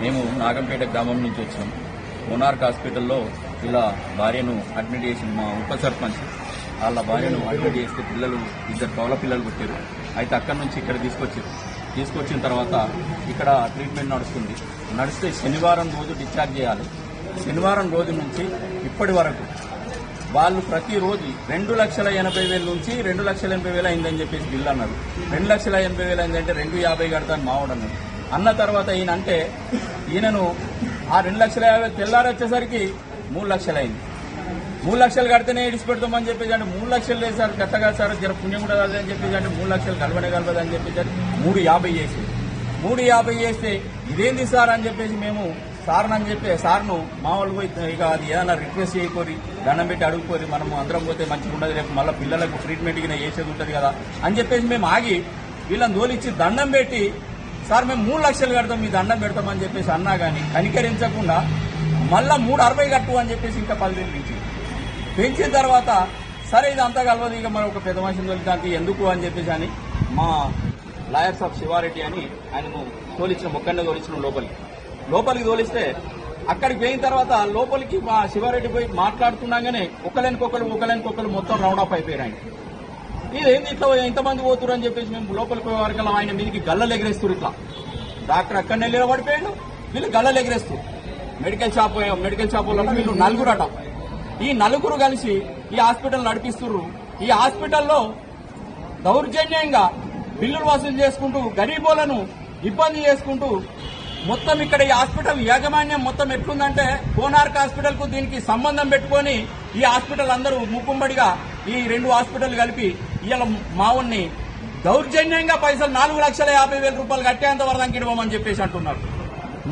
మేము నాగంపేట గ్రామం నుంచి వచ్చినాం. మోనార్క్ హాస్పిటల్లో ఇలా భార్యను అడ్మిట్ చేసి మా ఉప సర్పంచ్ వాళ్ళ భార్యను అడ్మిట్ చేస్తే పిల్లలు ఇద్దరు కౌల పిల్లలు పుట్టారు. అయితే అక్కడి నుంచి ఇక్కడ తీసుకొచ్చిన తర్వాత ఇక్కడ ట్రీట్మెంట్ నడిస్తే శనివారం రోజు డిశ్చార్జ్ చేయాలి. శనివారం రోజు నుంచి ఇప్పటి వరకు వాళ్ళు ప్రతిరోజు 2,80,000 నుంచి 2,80,000 అయిందని చెప్పేసి బిల్లు అన్నారు. 2,80,000 అయిందంటే 2,50,000 కడతాను మావాడు అన్నాడు. అన్న తర్వాత ఈయనను ఆ 2,50,000 తెల్లారి వచ్చేసరికి 3 లక్షలు అయింది. 3 లక్షలు కడితేనే ఇడిచిపెడతామని చెప్పేసి అంటే 3 లక్షలు లేదు సార్, గట్టగా సార్ జర పుణ్యం కూడా అని చెప్పేసి అంటే 3 లక్షలు కలవదు అని చెప్పేసి 3,50,000 చేసి 3,50,000 చేస్తే ఇదేంది సార్ అని చెప్పేసి మేము సార్ని చెప్పి సార్ను మా వాళ్ళు పోయి ఇక అది ఏదైనా రిక్వెస్ట్ చేయకోరి దండం పెట్టి అడుగుకోరి మనము అందరం పోతే మంచిగా ఉండదు, రేపు మళ్ళీ పిల్లలకు ట్రీట్మెంట్ కింద చేసేది ఉంటుంది కదా అని చెప్పేసి మేము ఆగి వీళ్ళని తోలిచ్చి దండం పెట్టి సార్ మేము 3 లక్షలు కడతాం మీ దండం పెడతామని చెప్పేసి అన్నా కానీ కనికరించకుండా మళ్ళా 3,60,000 కట్టు అని చెప్పేసి ఇంకా 10,000 పెంచిన తర్వాత సరే ఇది అంతా కలవదు ఇక మరి ఒక పెద్ద మనిషిని తోలిదానికి ఎందుకు అని చెప్పేసి అని మా లాయర్స్ ఆఫ్ శివారెడ్డి అని ఆయనను మొక్కనే తోలించిన లోపలికి తోలిస్తే అక్కడికి పోయిన తర్వాత లోపలికి మా శివారెడ్డి పోయి మాట్లాడుతున్నాగానే ఒకరికొకరు మొత్తం రౌండ్ అప్ అయిపోయారు. ఆయన ఇదేంది ఇట్లా ఎంతమంది పోతురు అని చెప్పేసి మేము లోపలికి పోయే వరకు ఆయన మీదకి గల్లలు ఎగరేస్తారు. ఇట్లా డాక్టర్ అక్కడనే నిలబడిపోయాడు, వీళ్ళు గల్లలు ఎగరేస్తారు. మెడికల్ షాప్ వల్ల వీళ్ళు నలుగురట. ఈ నలుగురు కలిసి ఈ హాస్పిటల్ నడిపిస్తున్నారు. ఈ హాస్పిటల్లో దౌర్జన్యంగా బిల్లులు వసూలు చేసుకుంటూ గరీబోలను ఇబ్బంది చేసుకుంటూ మొత్తం ఇక్కడ ఈ హాస్పిటల్ యాజమాన్యం మొత్తం ఎట్లుందంటే మోనార్క్ హాస్పిటల్ కు దీనికి సంబంధం పెట్టుకుని ఈ హాస్పిటల్ అందరూ ముక్కుమ్మడిగా ఈ 2 హాస్పిటల్ కలిపి ఇవాళ మావుని దౌర్జన్యంగా పైసలు 4,50,000 కట్టేంత వరకు ఇవ్వమని చెప్పేసి అంటున్నారు.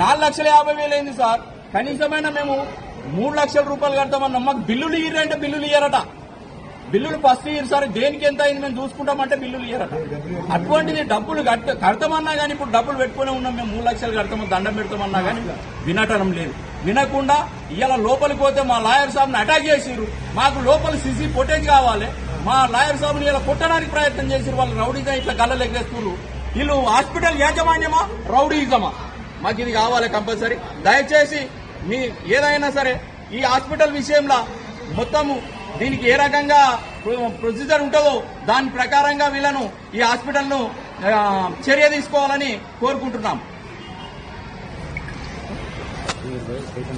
4,50,000 ఏంది సార్, కనీసమైన మేము 3 లక్షల రూపాయలు కడతామన్నాం. మాకు బిల్లులు ఇయ్యరంటే బిల్లులు ఇయ్యరట. బిల్లులు ఫస్ట్ ఇయర్ సార్ దేనికి ఎంత అయింది మేము చూసుకుంటామంటే బిల్లులు ఇయ్యరట. అటువంటిది డబ్బులు కడతామన్నా కానీ ఇప్పుడు డబ్బులు పెట్టుకునే ఉన్నాం. మేము 3 లక్షలు కడతాము దండం పెడతామన్నా కానీ వినటం లేదు. వినకుండా ఇవాళ లోపలికి పోతే మా లాయర్ సాబ్ని అటాక్ చేసిరు. మాకు లోపల సీసీ ఫుటేజ్ కావాలి. మా లాయర్ సాబ్ని ఇలా కొట్టడానికి ప్రయత్నం చేసిరు. వాళ్ళు రౌడీగా ఇట్లా గల్లలు ఎగరేస్తున్నారు. వీళ్ళు హాస్పిటల్ యాజమాన్యమా రౌడీజమా? మాకు ఇది కావాలి కంపల్సరీ. దయచేసి మీ ఏదైనా సరే ఈ హాస్పిటల్ విషయంలో మొత్తము దీనికి ఏ రకంగా ప్రొసీజర్ ఉంటుందో దాని ప్రకారంగా వీళ్ళను ఈ హాస్పిటల్ను చర్య తీసుకోవాలని కోరుకుంటున్నాం.